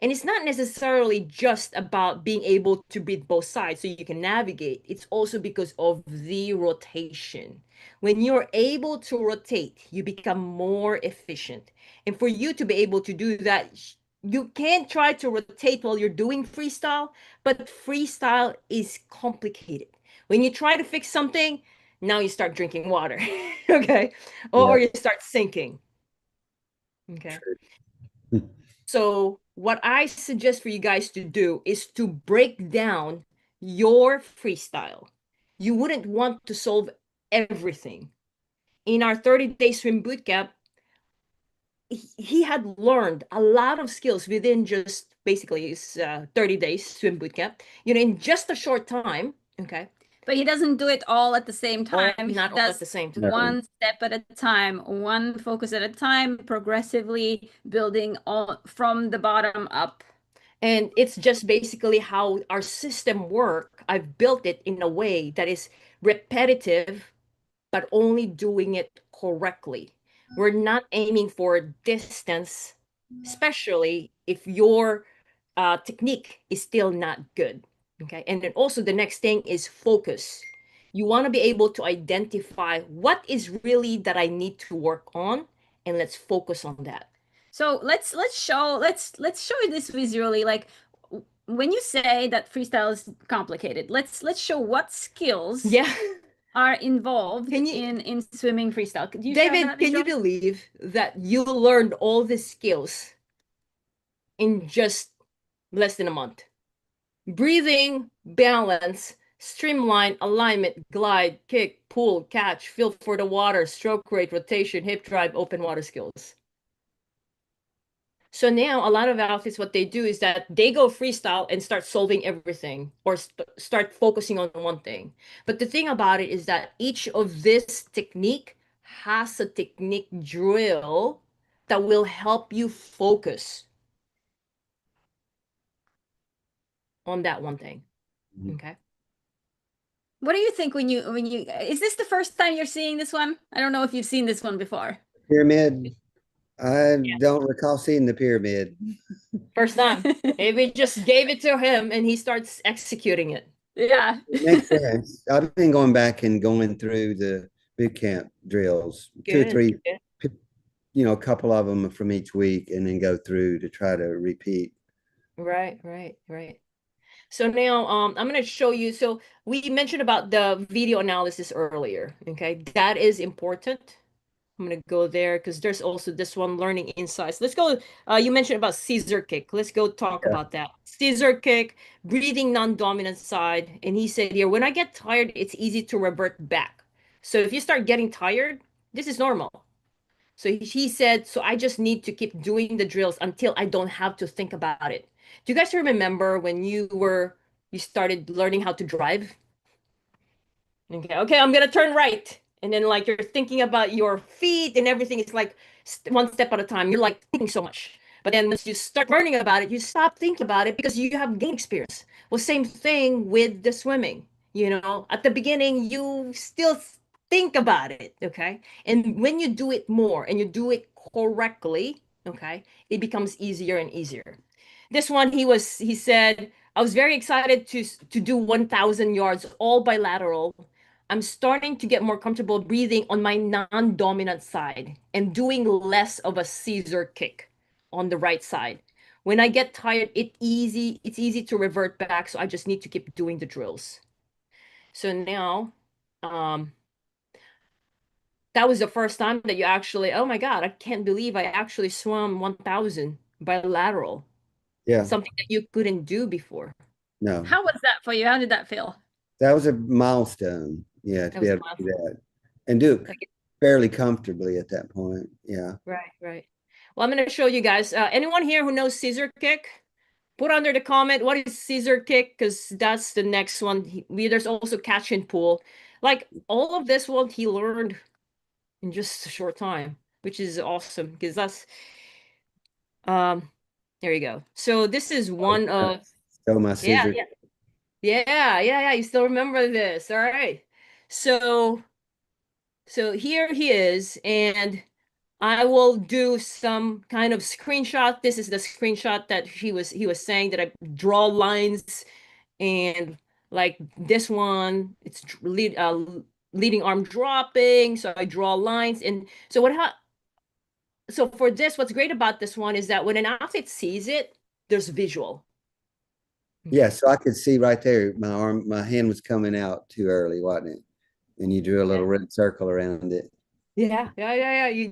And it's not necessarily just about being able to beat both sides so you can navigate. It's also because of the rotation. When you're able to rotate, you become more efficient. And for you to be able to do that, you can try to rotate while you're doing freestyle, but freestyle is complicated. When you try to fix something, now you start drinking water, okay? Or Yeah. you start sinking, okay? True. So, what I suggest for you guys to do is to break down your freestyle. You wouldn't want to solve everything. In our 30-day swim boot camp, he had learned a lot of skills within just basically his 30 days swim boot camp, in just a short time. Okay. But he doesn't do it all at the same All, time. He not all at does the same time. No. one step at a time, one focus at a time, progressively building all from the bottom up. And it's just basically how our system work. I've built it in a way that is repetitive but only doing it correctly. We're not aiming for distance, especially if your technique is still not good. Okay. And then also the next thing is focus. You want to be able to identify what is really that I need to work on, and let's focus on that. So let's show you this visually. Like when you say that freestyle is complicated, let's show what skills Yeah. are involved Can you, in swimming freestyle. Could you show David, that can you visual? believe that you learned all these skills in just less than a month? Breathing, balance, streamline, alignment, glide, kick, pull, catch, feel for the water, stroke rate, rotation, hip drive, open water skills. So now a lot of athletes, what they do is that they go freestyle and start solving everything or start focusing on one thing. But the thing about it is that each of this technique has a technique drill that will help you focus on that one thing. Mhm. Okay. What do you think when you is this the first time you're seeing this one? I don't know if you've seen this one before. Pyramid. I don't recall seeing the pyramid. First time. We just gave it to him and he starts executing it. Yeah. It makes sense. I've been going back and going through the boot camp drills, two or Good. three, Good. a couple of them from each week, and then go through to try to repeat. Right, right, right. So now I'm going to show you. So we mentioned about the video analysis earlier. Okay. That is important. I'm going to go there because there's also this one learning insights. Let's go. You mentioned about Caesar kick. Let's go talk Yeah. about that. Caesar kick, breathing non-dominant side. And he said here, when I get tired, it's easy to revert back. So if you start getting tired, this is normal. So he said, so I just need to keep doing the drills until I don't have to think about it. Do you guys remember when you started learning how to drive? Okay, I'm gonna turn right. And then like you're thinking about your feet and everything. It's like one step at a time. You're like thinking so much. But then once you start learning about it, you stop thinking about it because you have gained experience. Well, same thing with the swimming. At the beginning, you still think about it, okay? And when you do it more and you do it correctly, okay, it becomes easier and easier. This one, he said, I was very excited to do 1,000 yards all bilateral. I'm starting to get more comfortable breathing on my non-dominant side and doing less of a Caesar kick on the right side. When I get tired, it's easy to revert back, so I just need to keep doing the drills. So now, um, that was the first time that you actually, oh my God, I can't believe I actually swam 1,000 bilateral, Yeah. something that you couldn't do before. No, How was that for you? How did that feel? that was a milestone. Yeah, to That be was able to do awesome. that and do it Like, fairly comfortably at that point. Yeah. right, right. Well, I'm going to show you guys. Anyone here who knows scissor kick? Put under the comment what is scissor kick, because that's the next one. There's also catch and pull. Like all of this one he learned in just a short time, which is awesome because that's there you go. So this is one of So my yeah, scissor. yeah. Yeah. You still remember this. All right. So here he is, and I will do some kind of screenshot. This is the screenshot that he was saying that I draw lines, and like this one, it's leading arm dropping, so I draw lines. And so so for this, what's great about this one is that when an athlete sees it, there's visual. Yeah, Okay. so I could see right there, my hand was coming out too early, wasn't it? And you drew a Yeah. little red circle around it. Yeah.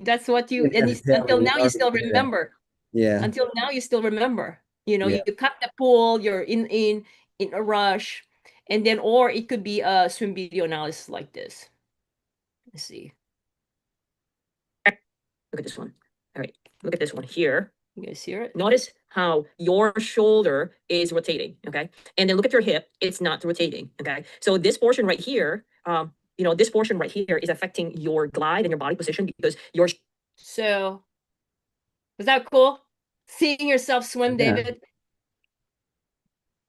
That's what You didn't and have you, to tell until me, you now you already still knew. remember. Yeah, Until now you still remember. You know, yeah, you cut the pool, you're in a rush, and then or it could be a swim video analysis like this. Let's see. Look at this one. All right, look at this one here. You guys see it? Notice how your shoulder is rotating, okay? And then look at your hip, it's not rotating, okay? So this portion right here, this portion right here is affecting your glide and your body position because your so is that cool? Seeing yourself swim, yeah, David,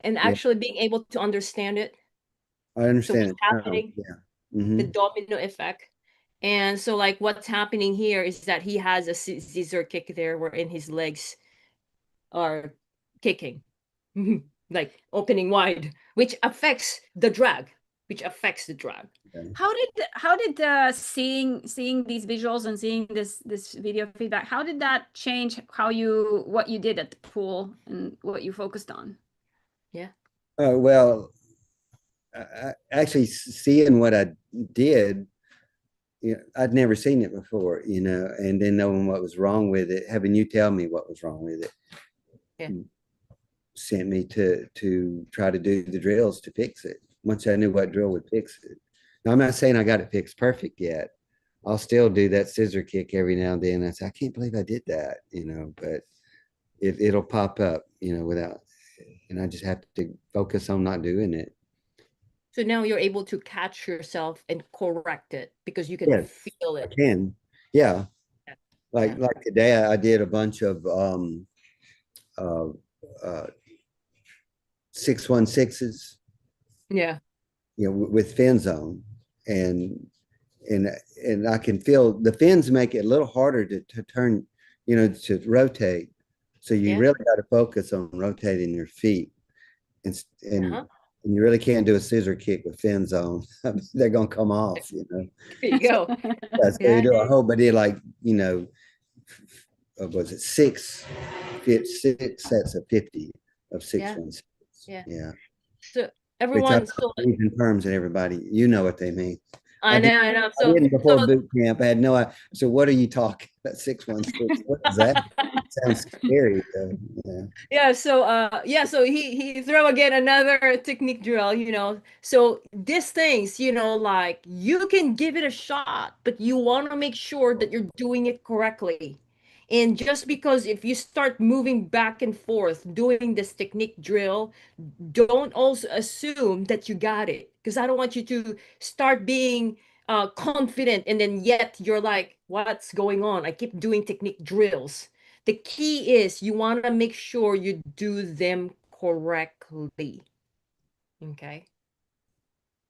and yeah. actually being able to understand it. I So understand what's it now. happening? Yeah. The Mm-hmm. domino effect. And so like what's happening here is that he has a scissor kick there wherein his legs are kicking, like opening wide, which affects the drag, Okay. How did seeing these visuals and seeing this video feedback, how did that change what you did at the pool and what you focused on? Yeah. Well, actually seeing what I did, I'd never seen it before, and then knowing what was wrong with it, having you tell me what was wrong with it, Yeah. sent me to try to do the drills to fix it. Once I knew what drill would fix it. Now, I'm not saying I got it fixed perfect yet. I'll still do that scissor kick every now and then. I say, I can't believe I did that, but it'll pop up, without, and I just have to focus on not doing it. So now you're able to catch yourself and correct it because you can Yes, feel I it. can. Yeah. Yeah. Like Yeah. like today I did a bunch of uh, uh 616s, Yeah. with fins on, and and and I can feel the fins make it a little harder to turn, to rotate. So you Yeah. really got to focus on rotating your feet, and and, Uh-huh. and you really can't do a scissor kick with fins on. They're gonna come off. There you go. Yeah, so you Yeah. do a whole, but it like, was it six sets of 50 of Yeah. 616? Yeah. Yeah. So Which I'm everyone, so not using terms and everybody, you know what they mean. I I did know, I know. I didn't before boot camp. I had no idea. So what are you talking about? 616? What is that? Sounds scary though. Yeah. so he throw again another technique drill, so these things, like you can give it a shot, but you want to make sure that you're doing it correctly. And just because if you start moving back and forth doing this technique drill, don't also assume that you got it, because I don't want you to start being confident and then yet you're like, what's going on? I keep doing technique drills. The key is you want to make sure you do them correctly. Okay.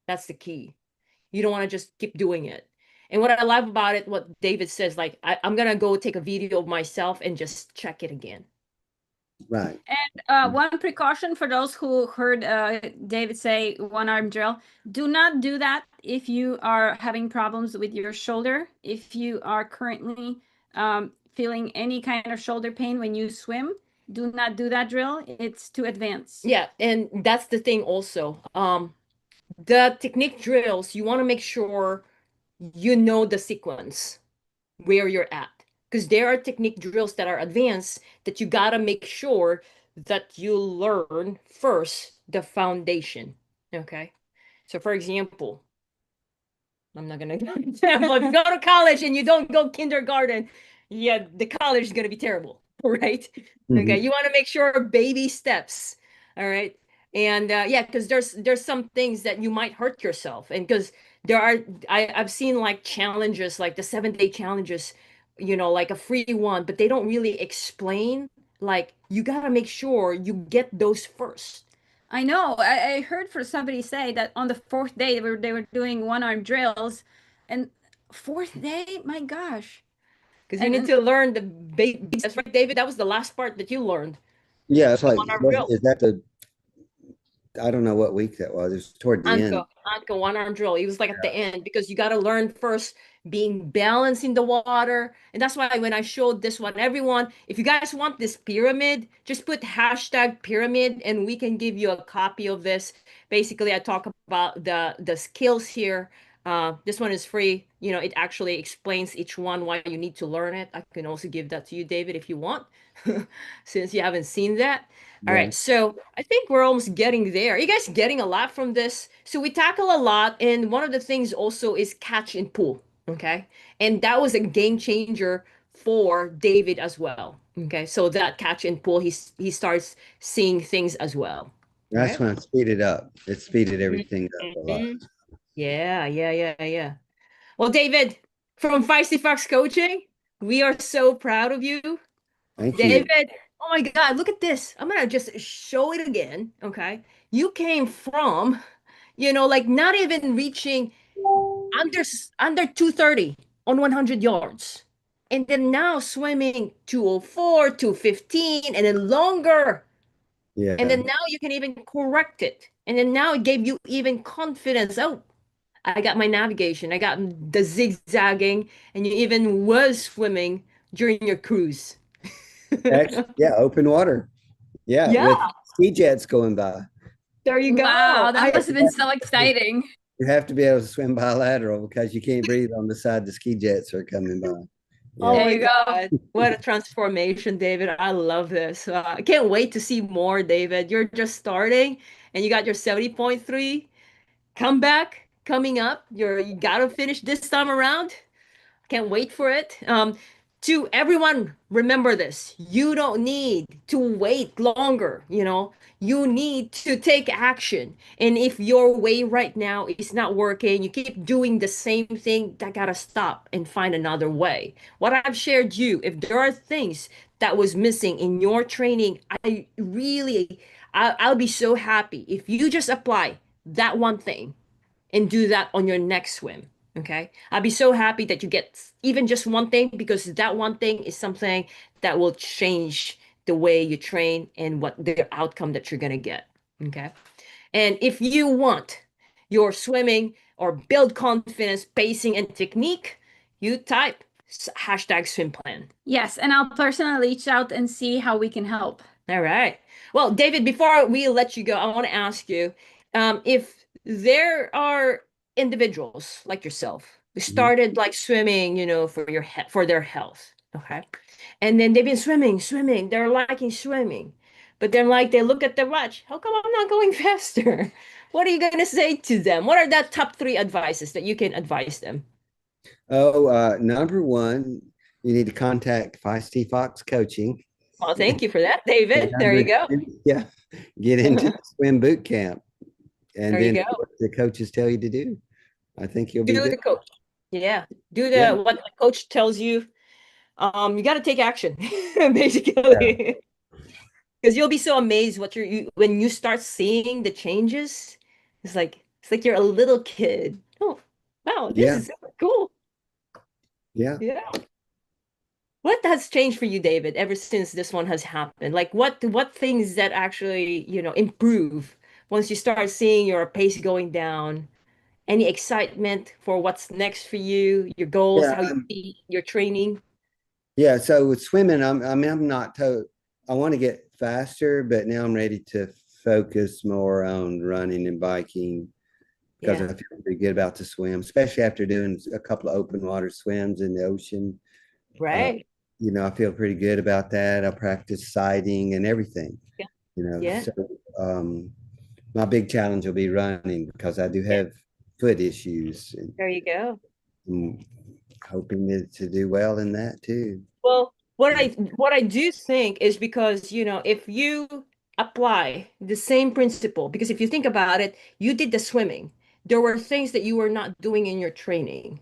That's the key. You don't want to just keep doing it. And what I love about it, what David says, like, I'm going to go take a video of myself and just check it again. Right. One precaution for those who heard David say one arm drill, do not do that if you are having problems with your shoulder. If you are currently feeling any kind of shoulder pain when you swim, do not do that drill. It's too advanced. Yeah, and that's the thing also. The technique drills, you want to make sure you know the sequence where you're at. Because there are technique drills that are advanced that you gotta make sure that you learn first the foundation. Okay. So for example, I'm not gonna give an example. If you go to college and you don't go kindergarten, yeah, the college is gonna be terrible, right? Okay, Hmm. you want to make sure baby steps, all right? And yeah, because there's some things that you might hurt yourself, and because there are I've seen like challenges, like the 7 day challenges, like a free one, but they don't really explain. Like you gotta make sure you get those first. I know. I heard for somebody say that on the fourth day they were doing one arm drills, and fourth day, my gosh. Because you need And to learn the basics. That's right, David. That was the last part that you learned. Yeah, it's The like, one arm drill. is that the, I don't know what week that was. It was toward the end. Anka, one arm drill. It was like at the end because you got to learn first being balanced in the water. And that's why when I showed this one, everyone, if you guys want this pyramid, just put hashtag pyramid and we can give you a copy of this. Basically, I talk about the skills here. This one is free. It actually explains each one why you need to learn it. I can also give that to you, David, if you want, since you haven't seen that. All Yeah. right, so I think we're almost getting there. Are you guys getting a lot from this? So we tackle a lot, and one of the things also is catch and pull. Okay, and that was a game changer for David as well. Okay, so that catch and pull, he starts seeing things as well. All That's right. when I speeded up. It speeded everything up a lot. Mhm. Yeah, yeah, yeah, yeah. Well, David, from Feisty Fox Coaching, we are so proud of you. Thank you. David, oh my God, look at this. I'm gonna just show it again. Okay. You came from, like not even reaching under under 230 on 100 yards. And then now swimming 204, 215, and then longer. And Yeah. then now you can even correct it. And then now it gave you even confidence. Oh, I got my navigation. I got the zigzagging, and you even was swimming during your cruise. Actually, yeah, open water. Yeah, with Yeah. ski jets going by. There you go. wow, that I must have been so exciting. You have to be able to swim bilateral because you can't breathe on the side the ski jets are coming by. Oh Yeah. There my you go. God. What a transformation, David. I love this. I can't wait to see more, David. You're just starting and you got your 70.3 comeback coming up. You gotta finish this time around. Can't wait for it. To everyone, remember this. You don't need to wait longer, You need to take action. And if your way right now is not working, you keep doing the same thing, that gotta stop and find another way. What I've shared you, if there are things that was missing in your training, I'll be so happy if you just apply that one thing and do that on your next swim. Okay. I'll be so happy that you get even just one thing because that one thing is something that will change the way you train and what the outcome that you're going to get. Okay. And if you want your swimming or build confidence, pacing, and technique, you type hashtag swim plan. Yes, and I'll personally reach out and see how we can help. All right. Well, David, before we let you go, I want to ask you if there are individuals like yourself who Mhm. started like swimming, for their health, okay? And then they've been swimming, they're liking swimming, but then like they look at the watch, how come I'm not going faster? What are you going to say to them? What are the top three advices that you can advise them? Oh, number one, you need to contact Feisty Fox Coaching. Well, thank you for that, And David. There you number go. two, yeah, get into the swim boot camp and There you then go. do what the coaches tell you to do. I think you'll be Do good. the coach. Yeah. Do Yeah. the what the coach tells you. You got to take action, Yeah. basically, because you'll be so amazed when you start seeing the changes. It's like you're a little kid. Oh, wow, this Yeah. is super cool. Yeah. Yeah. What has changed for you, David, ever since this one has happened? Like what things that actually, improve once you start seeing your pace going down? Any excitement for what's next for you, your goals, Yeah, how you see your training? yeah. So with swimming, I mean, I'm not to. I want to get faster, but now I'm ready to focus more on running and biking because Yeah, I feel pretty good about the swim, especially after doing a couple of open water swims in the ocean. Uh, right. I feel pretty good about that. I practice sighting and everything, Yeah, you know. yeah, So um, my big challenge will be running because I do yeah. have foot issues and, There you go. and hoping to do well in that too. Well, what Yeah. I what I do think is because, if you apply the same principle, because if you think about it, you did the swimming. There were things that you were not doing in your training.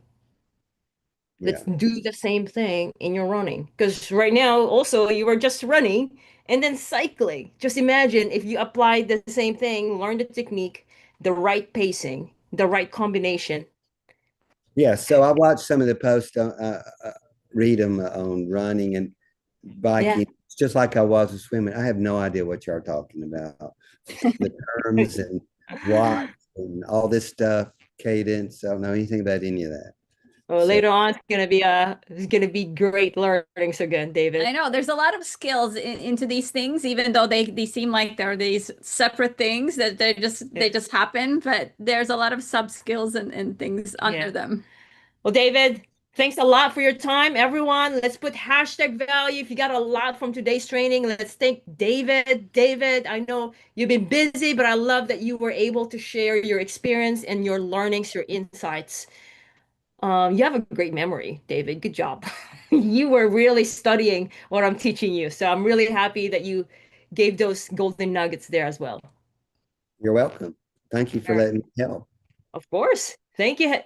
Let's Yeah. do the same thing in your running. Because right now, also, you were just running and then cycling. Just imagine if you applied the same thing, learn the technique, the right pacing, the right combination. Yeah. So I watched some of the posts, read them on running and Yeah. biking. It's just like I was with swimming. I have no idea what you're talking about. The terms and watts and all this stuff, cadence. I don't know anything about any of that. Well, So later on, it's gonna be great learnings again, David. I know there's a lot of skills into these things, even though they seem like they're these separate things that Yeah. they just happen, but there's a lot of sub skills and things under Yeah. them. Well, David, thanks a lot for your time, everyone. Let's put hashtag value. If you got a lot from today's training, let's thank David. David, I know you've been busy, but I love that you were able to share your experience and your learnings, your insights. You have a great memory, David. Good job. You were really studying what I'm teaching you. So I'm really happy that you gave those golden nuggets there as well. you're welcome. Thank you for All right. letting me help. Of course. Thank you.